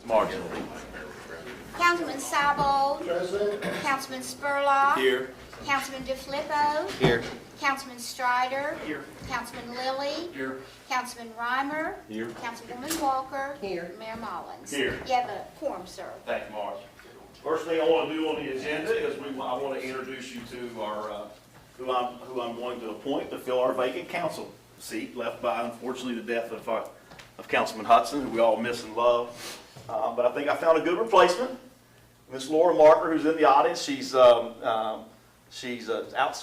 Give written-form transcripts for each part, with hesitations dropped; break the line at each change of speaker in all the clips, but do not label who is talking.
Margin.
Councilman Sabo.
Present.
Councilman Spurlock.
Here.
Councilman DeFlippo.
Here.
Councilman Strider.
Here.
Councilman Lilly.
Here.
Councilman Reimer.
Here.
Councilwoman Walker.
Here.
Mayor Mullins.
Here.
You have a quorum, sir.
Thank you, Marge. First thing I want to do on the agenda is I want to introduce you to our who I'm going to appoint to fill our vacant council seat left by, unfortunately, the death of Councilman Hudson, who we all miss and love. But I think I found a good replacement. Miss Laura Marker, who's in the audience, she's out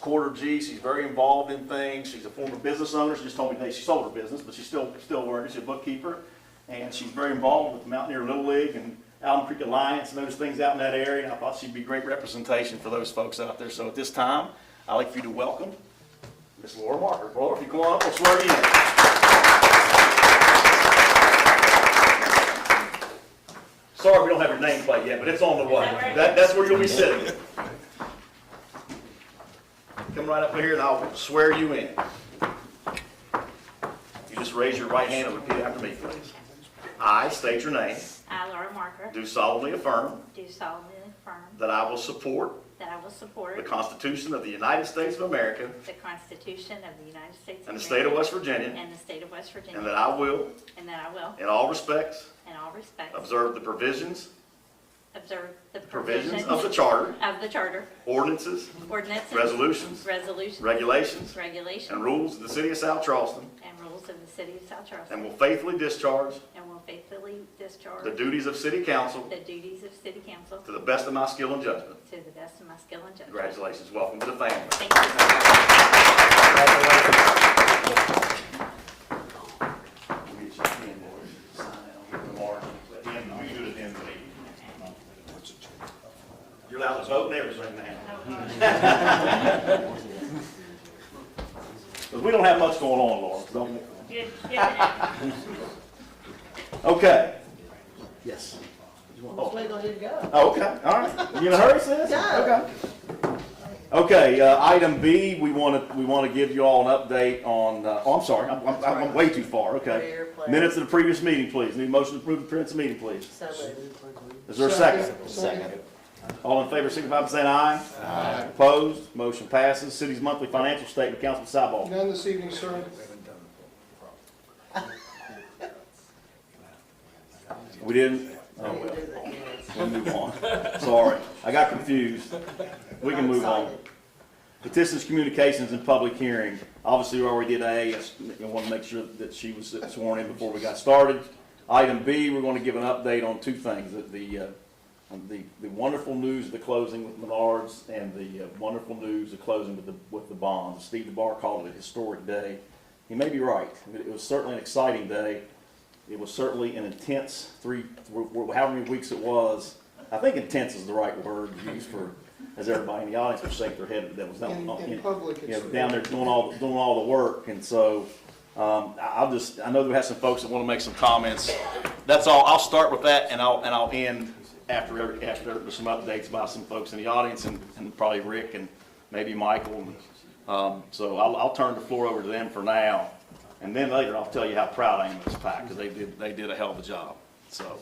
quarter G. She's very involved in things. She's a former business owner. She just told me today she sold her business, but she's still working. She's a bookkeeper, and she's very involved with the Mountaineer Little League and Allen Creek Alliance and those things out in that area. And I thought she'd be great representation for those folks out there. So at this time, I'd like for you to welcome Miss Laura Marker. Laura, if you come on up, we'll swear you in. Sorry we don't have your nameplate yet, but it's on the way. That's where you'll be sitting. Come right up here and I'll swear you in. You just raise your right hand and repeat after me, please. I state your name.
I, Laura Marker,
Do solemnly affirm
do solemnly affirm
that I will support
that I will support
the Constitution of the United States of America
the Constitution of the United States
and the
of
state of
America
West Virginia,
and the state of West Virginia,
and that I will,
and that I will,
in all respects,
in all respects,
observe the provisions
observe the
provisions of the Charter,
of the Charter,
ordinances,
ordinances,
resolutions,
regulations,
and rules of the city of South Charleston,
and rules of the city of South Charleston,
and will faithfully discharge
and will faithfully discharge
the duties of city council
the duties of city council
to the best of my skill and judgment.
to the best of my skill and judgment.
Congratulations. Welcome to the family.
Thank you.
You're allowed to vote and everything now. Because we don't have much going on, Laura. Don't we? Okay. Yes.
Let's wait on you to go.
Oh, okay. All right. You in a hurry, sis?
Yeah.
Okay. Okay. Item B, we want to give you all an update on. I'm sorry. I'm way too far. Okay.
Prayer, pledge.
Minutes of the previous meeting, please. Need a motion to approve the minutes of the meeting, please.
So moved.
Is there a second?
Second.
All in favor, signify by saying aye. Aye. Opposed? Motion passes. City's monthly financial statement, Councilman Sabal.
None this evening, sir.
We didn't? Oh, well. We'll move on. Sorry. I got confused. We can move on. Petitions, communications, and public hearing. Obviously, we already did A. I want to make sure that she was sworn in before we got started. Item B, we're going to give an update on two things. The wonderful news of the closing with Menards and the wonderful news of closing with the bonds. Steve DeBar called it a historic day. He may be right. It was certainly an exciting day. It was certainly an intense however many weeks it was. I think intense is the right word to use for, as everybody in the audience would shake their head. That was
In public, it's
down there doing all the work. And so I know we have some folks that want to make some comments. That's all. I'll start with that, and I'll end after there's some updates by some folks in the audience and probably Rick and maybe Michael. So I'll turn the floor over to them for now. And then later, I'll tell you how proud I am of this pack, because they did a hell of a job. So,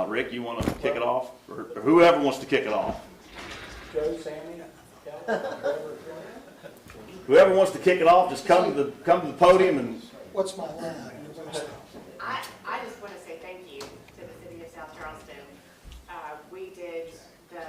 Rick, you want to kick it off? Or whoever wants to kick it off.
Joe, Sammy,
Whoever wants to kick it off, just come to the podium and.
what's my line?
I just want to say thank you to the city of South Charleston. We did the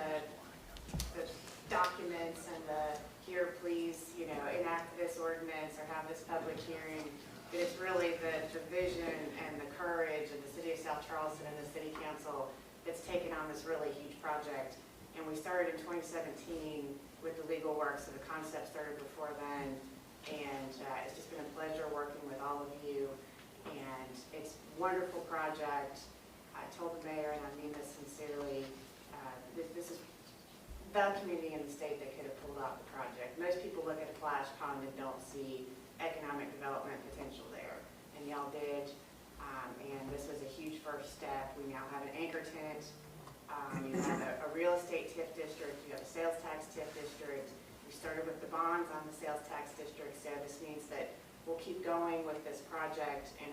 documents and the here, please, enact this ordinance or have this public hearing. But it's really the vision and the courage of the city of South Charleston and the city council that's taken on this really huge project. And we started in 2017 with the legal work, so the concept started before then. And it's just been a pleasure working with all of you. And it's a wonderful project. I told the mayor, and I mean this sincerely, this is the community in the state that could have pulled off the project. Most people look at a flash pond and don't see economic development potential there, and y'all did. And this was a huge first step. We now have an anchor tenant. You have a real estate TIF district. You have a sales tax TIF district. We started with the bonds on the sales tax district, so this means that we'll keep going with this project. And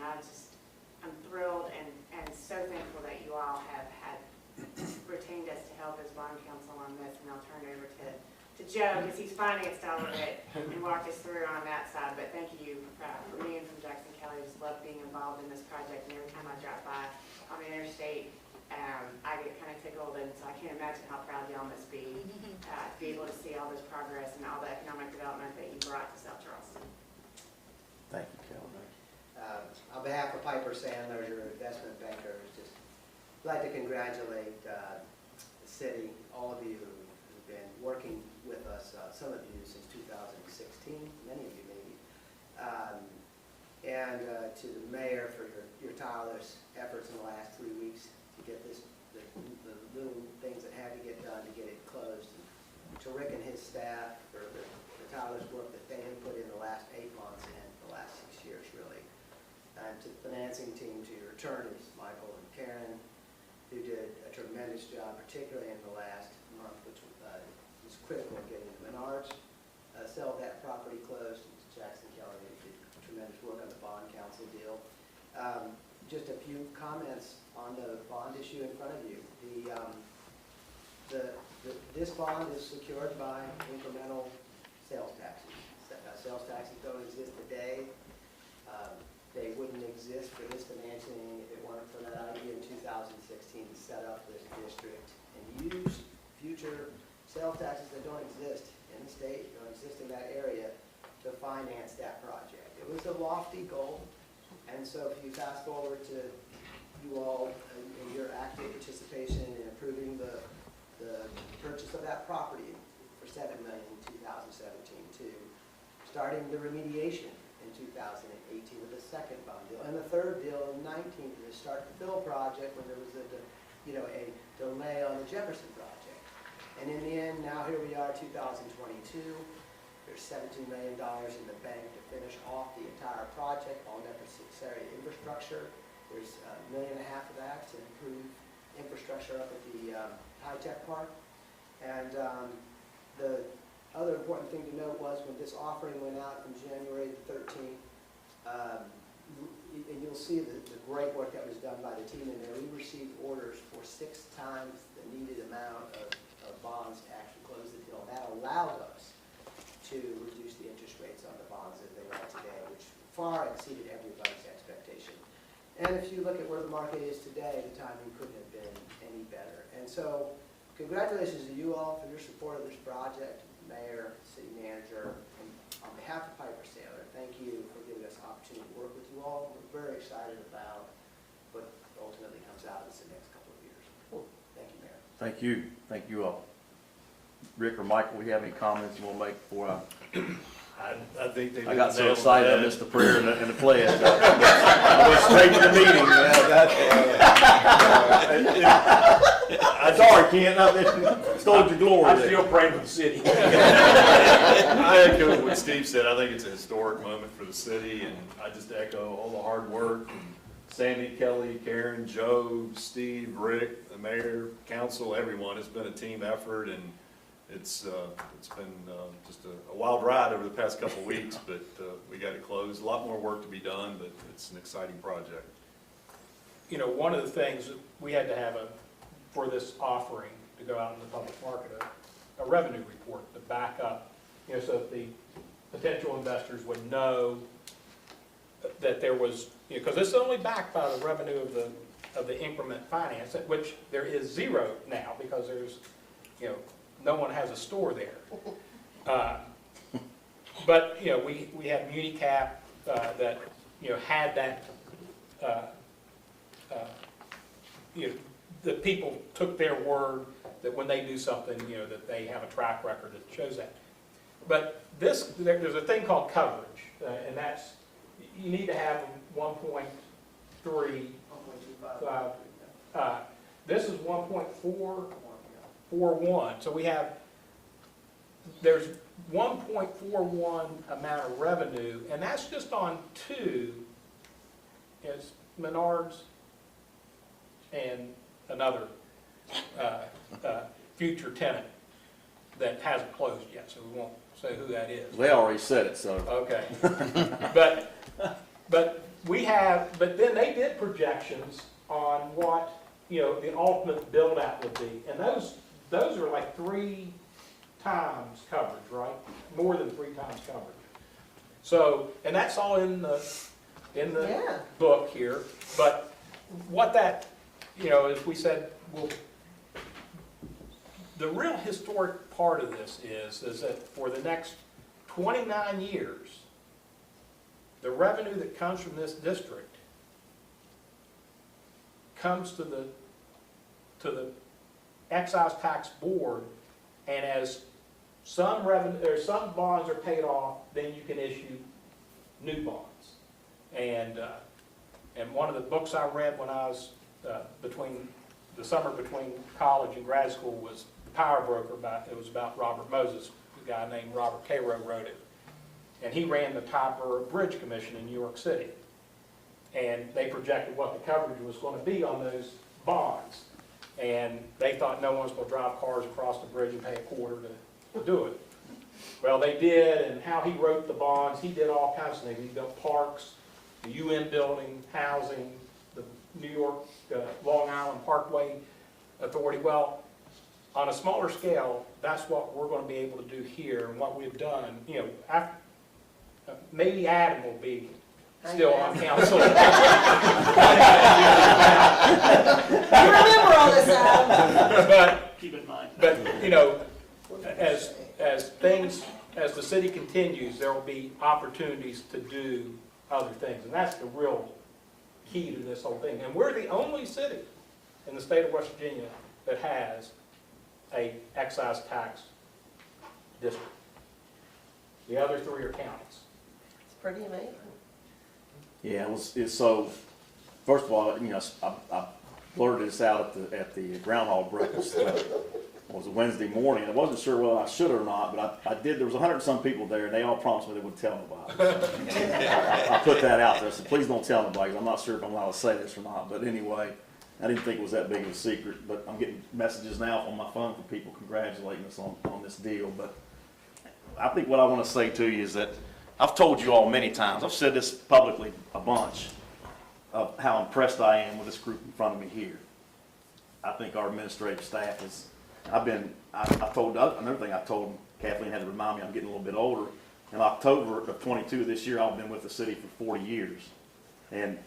I'm thrilled and so thankful that you all have had retained us to help as bond counsel on this, and I'll turn it over to Joe, because he's financed all of it and walked us through on that side, but thank you for me and from Jackson Kelly. I just love being involved in this project, and every time I drive by on the interstate, I get kind of tickled, and so I can't imagine how proud y'all must be to be able to see all this progress and all the economic development that you brought to South Charleston.
Thank you, Kelly.
On behalf of Piper Sandler, your investment banker, just like to congratulate the city, all of you who've been working with us, some of you since 2016, many of you maybe, and to the mayor for your tireless efforts in the last 3 weeks to get this, the little things that had to get done to get it closed. And to Rick and his staff for the tireless work that they have put in the last 8 months and the last 6 years, really. And to the financing team, to your attorneys, Michael and Karen, who did a tremendous job, particularly in the last month, which was critical in getting the Menards sell that property closed. And to Jackson Kelly, who did tremendous work on the bond council deal. Just a few comments on the bond issue in front of you. This bond is secured by incremental sales taxes. Sales taxes don't exist today. They wouldn't exist for this financing if it weren't for that idea in 2016 to set up this district and use future sales taxes that don't exist in the state, don't exist in that area, to finance that project. It was a lofty goal, and so if you fast forward to you all and your active participation in approving the purchase of that property for $7 million in 2017 to starting the remediation in 2018 with the second bond deal, and the third deal in 19 to start the fill project when there was a delay on the Jefferson project. And in the end, now here we are, 2022. There's $17 million in the bank to finish off the entire project, all necessary infrastructure. There's $1.5 million of that to improve infrastructure up at the high-tech park. And the other important thing to note was when this offering went out on January the 13th, and you'll see the great work that was done by the team in there. We received orders for 6 times the needed amount of bonds to actually close the deal. And that allowed us to reduce the interest rates on the bonds as they are today, which far exceeded everybody's expectation. And if you look at where the market is today, the timing couldn't have been any better. And so congratulations to you all for your support of this project, Mayor, City Manager, and on behalf of Piper Sandler, thank you for giving us the opportunity to work with you all. We're very excited about what ultimately comes out of this in the next couple of years. Thank you, Mayor.
Thank you. Thank you all. Rick or Michael, we have any comments you want to make before
I think they.
I got so excited I missed the prayer and the pledge. I went straight to the meeting. I'm sorry, Ken, I stole your glory.
I'm still praying for the city. I echo what Steve said. I think it's a historic moment for the city, and I just echo all the hard work from Sandy, Kelly, Karen, Joe, Steve, Rick, the mayor, council, everyone. It's been a team effort, and it's been just a wild ride over the past couple of weeks, but we got it closed. A lot more work to be done, but it's an exciting project.
You know, one of the things that we had to have for this offering to go out in the public market, a revenue report to back up, so that the potential investors would know that there was, because this is only backed by the revenue of the increment finance, which there is zero now because there's, no one has a store there. But, we had MuniCap that, had that, the people took their word that when they do something, that they have a track record that shows that. But there's a thing called coverage, and that's, you need to have 1.3. This is 1.441. So there's 1.41 amount of revenue, and that's just on 2. It's Menards and another future tenant that hasn't closed yet, so we won't say who that is.
They already said it, so.
Okay. But but then they did projections on what, the ultimate build out would be. And those are like 3 times coverage, right? More than 3 times coverage. So, and that's all in the
Yeah.
book here. But what that, as we said, the real historic part of this is that for the next 29 years, the revenue that comes from this district comes to the excise tax board, and as some revenue or some bonds are paid off, then you can issue new bonds. And one of the books I read when I was between the summer between college and grad school was The Power Broker. It was about Robert Moses. A guy named Robert Cairo wrote it, and he ran the Topper Bridge Commission in New York City. And they projected what the coverage was going to be on those bonds. And they thought no one was going to drive cars across the bridge and pay $0.25 to do it. Well, they did, and how he wrote the bonds, he did all kinds of things. He built parks, the UN building, housing, the New York, Long Island Parkway Authority. Well, on a smaller scale, that's what we're going to be able to do here, and what we've done. After, maybe Adam will be still on council.
You remember all this, Adam.
But
Keep in mind.
But, as the city continues, there will be opportunities to do other things. And that's the real key to this whole thing. And we're the only city in the state of West Virginia that has a excise tax district. The other 3 are counties.
It's pretty amazing.
Yeah, it's so, first of all, I blurted this out at the groundhog breakfast. It was a Wednesday morning. I wasn't sure whether I should or not, but I did. There was 100 and some people there, and they all promised me they wouldn't tell nobody. So I put that out there. So please don't tell nobody, 'cause I'm not sure if I'm allowed to say this or not. But anyway, I didn't think it was that big of a secret. But I'm getting messages now on my phone from people congratulating us on this deal. But I think what I want to say to you is that I've told you all many times, I've said this publicly a bunch, of how impressed I am with this group in front of me here. I think our administrative staff is, I told, another thing I told Kathleen had to remind me, I'm getting a little bit older. In October of 22 this year, I've been with the city for 40 years. And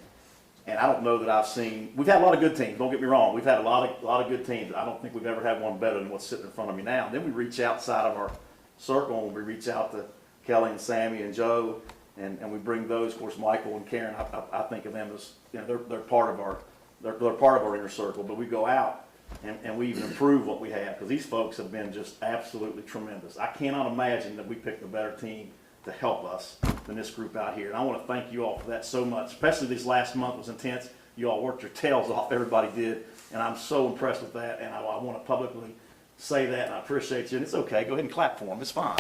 I don't know that I've seen, we've had a lot of good teams, don't get me wrong. We've had a lot of good teams. I don't think we've ever had one better than what's sitting in front of me now. And then we reach outside of our circle, and we reach out to Kelly and Sammy and Joe, and we bring those, of course, Michael and Karen. I think of them as, they're part of our inner circle. But we go out and we even improve what we have, because these folks have been just absolutely tremendous. I cannot imagine that we picked a better team to help us than this group out here. And I want to thank you all for that so much, especially this last month was intense. You all worked your tails off, everybody did, and I'm so impressed with that, and I want to publicly say that, and I appreciate you. And it's okay, go ahead and clap for them, it's fine.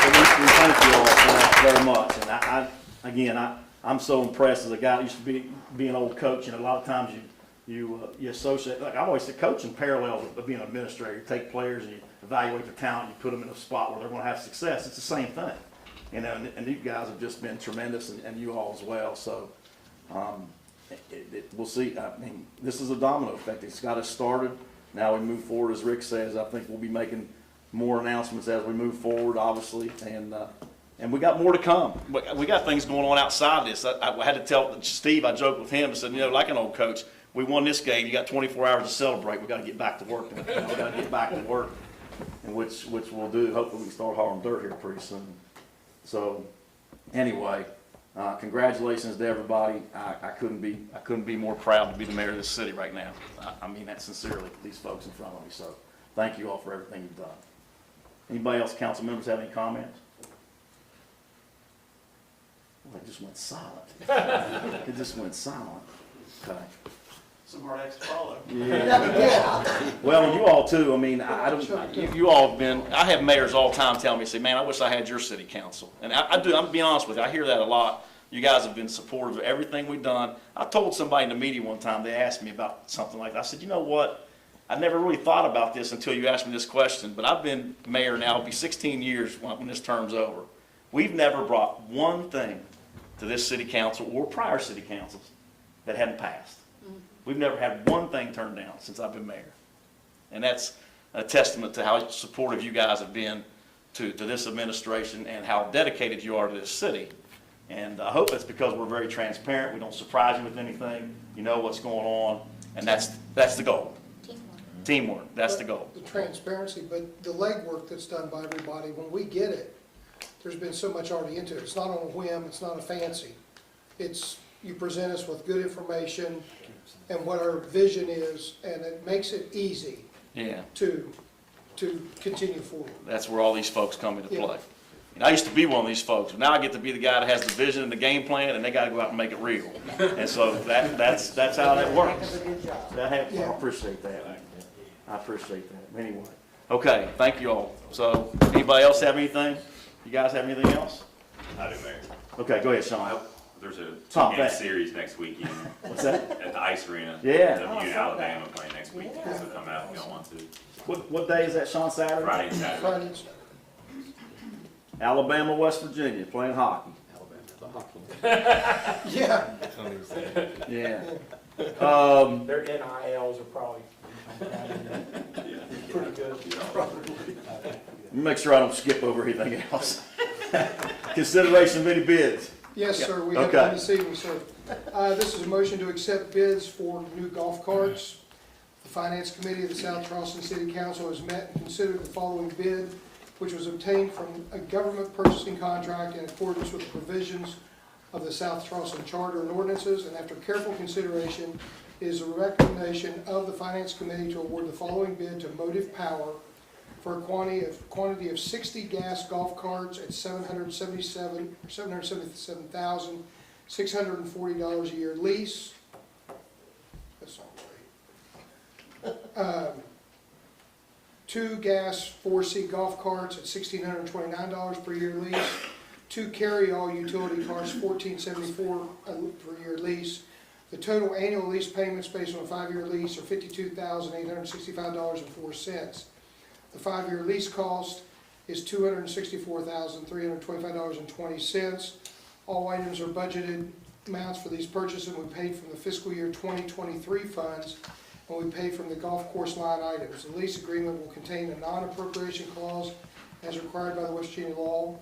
We thank you all for that very much. And I'm so impressed as a guy that used to be an old coach, and a lot of times you associate, like I always say, coaching parallels with being an administrator. You take players and you evaluate their talent, you put them in a spot where they're going to have success. It's the same thing. And you guys have just been tremendous, and you all as well. So we'll see. I mean, this is a domino effect. It's got us started. Now we move forward, as Rick says. I think we'll be making more announcements as we move forward, obviously, and we got more to come. We got things going on outside this. I had to tell Steve. I joked with him and said, like an old coach, we won this game. You got 24 hours to celebrate. We got to get back to work. We got to get back to work, and which we'll do. Hopefully, we can start hauling dirt here pretty soon. So, anyway. Congratulations to everybody. I couldn't be more proud to be the mayor of this city right now. I mean that sincerely, these folks in front of me. So thank you all for everything you've done. Anybody else, council members, have any comments? Well, it just went silent. It just went silent. Okay.
Some hard acts to follow.
Yeah. Well, you all too. I mean, you all have been, I have mayors all the time tell me, say, man, I wish I had your city council. And I do, I'm being honest with you, I hear that a lot. You guys have been supportive of everything we've done. I told somebody in the meeting one time, they asked me about something like that. I said, you know what? I never really thought about this until you asked me this question, but I've been mayor now, it'll be 16 years when this term's over. We've never brought one thing to this city council or prior city councils that hadn't passed. We've never had one thing turned down since I've been mayor. And that's a testament to how supportive you guys have been to this administration and how dedicated you are to this city. And I hope it's because we're very transparent. We don't surprise you with anything. You know what's going on, and that's the goal.
Teamwork.
Teamwork, that's the goal.
The transparency, but the legwork that's done by everybody, when we get it, there's been so much already into it. It's not on a whim, it's not a fancy. It's, you present us with good information and what our vision is, and it makes it easy
Yeah,
to continue forward.
that's where all these folks come into
Yeah.
play. And I used to be one of these folks, but now I get to be the guy that has the vision and the game plan, and they gotta go out and make it real. And so that's how that works.
Does a good job.
I appreciate that. I appreciate that. Anyway, okay, thank you all. So, anybody else have anything? You guys have anything else?
I do, Mayor.
Okay, go ahead, Sean.
There's a
Top
two-game
that.
series next weekend
What's that?
at the Ice Arena.
Yeah.
WU and Alabama playing next week, so come out if y'all want to.
What day is that, Sean? Saturday?
Friday and Saturday.
Fridays.
Alabama, West Virginia, playing hockey.
Yeah,
Yeah.
Their NILs are probably pretty good.
Make sure I don't skip over anything else. Consideration of any bids.
yes, sir, we have
Okay.
one this evening, sir. This is a motion to accept bids for new golf carts. The Finance Committee of the South Charleston City Council has met and considered the following bid, which was obtained from a government purchasing contract in accordance with the provisions of the South Charleston Charter and ordinances, and after careful consideration, it is a recommendation of the Finance Committee to award the following bid to Motive Power for a quantity of 60 gas golf carts at $777,640 a year lease. That's not right. 2 gas 4C golf carts at $1,629 per year lease. 2 carry-all utility carts, $1,474 per year lease. The total annual lease payments based on a 5-year lease are $52,865.04. The 5-year lease cost is $264,325.20. All items are budgeted amounts for these purchases, and we paid from the fiscal year 2023 funds, and we paid from the golf course line items. The lease agreement will contain a non-appropriation clause as required by the West Virginia law.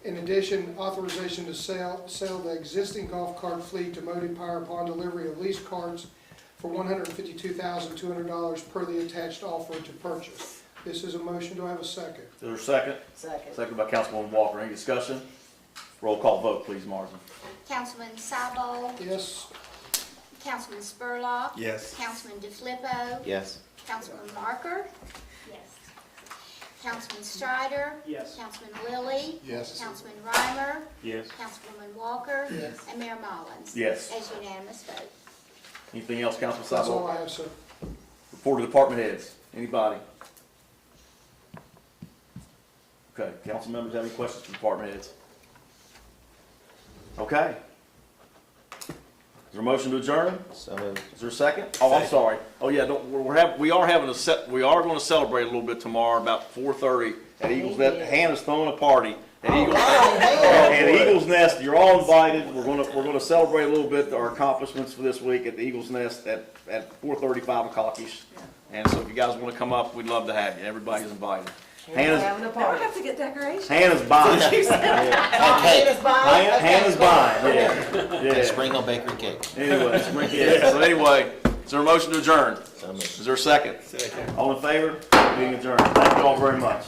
In addition, authorization to sell the existing golf cart fleet to Motive Power upon delivery of lease carts for $152,200 per the attached offer to purchase. This is a motion. Do I have a second?
Is there a second?
Second.
Second by Councilwoman Walker. Any discussion? Roll call vote, please, Martin.
Councilman Sabal,
Yes.
Councilman Spurlock.
Yes.
Councilman DeFilippo,
Yes.
Councilman Marker,
Yes.
Councilman Strider,
Yes.
Councilman Lilly,
Yes.
Councilman Reimer,
Yes.
Councilwoman Walker,
Yes.
and Mayor Mullins.
Yes.
As unanimous vote.
Anything else, Councilman
That's all
Sabal?
I have, sir.
Report to department heads. Anybody? Okay, council members have any questions for department heads? Okay. Is there a motion to adjourn?
So moved.
Is there a second? Oh, I'm sorry. Oh, yeah, we are going to celebrate a little bit tomorrow about 4:30 at Eagles Nest. Hannah's throwing a party at Eagles Nest. You're all invited. We're going to celebrate a little bit our accomplishments for this week at the Eagles Nest at 4:30, 5 o'clock-ish. And so if you guys want to come up, we'd love to have you. Everybody's invited. Hannah's
Having a
Now we
party.
have to get decorations.
buying. Yeah.
Hannah's buying?
Hannah's buying, yeah. Yeah.
Sprinkle bakery cake.
Anyway, so anyway, is there a motion to adjourn?
So moved.
Is there a second? Second. All in favor? Meeting adjourned. Thank you all very much.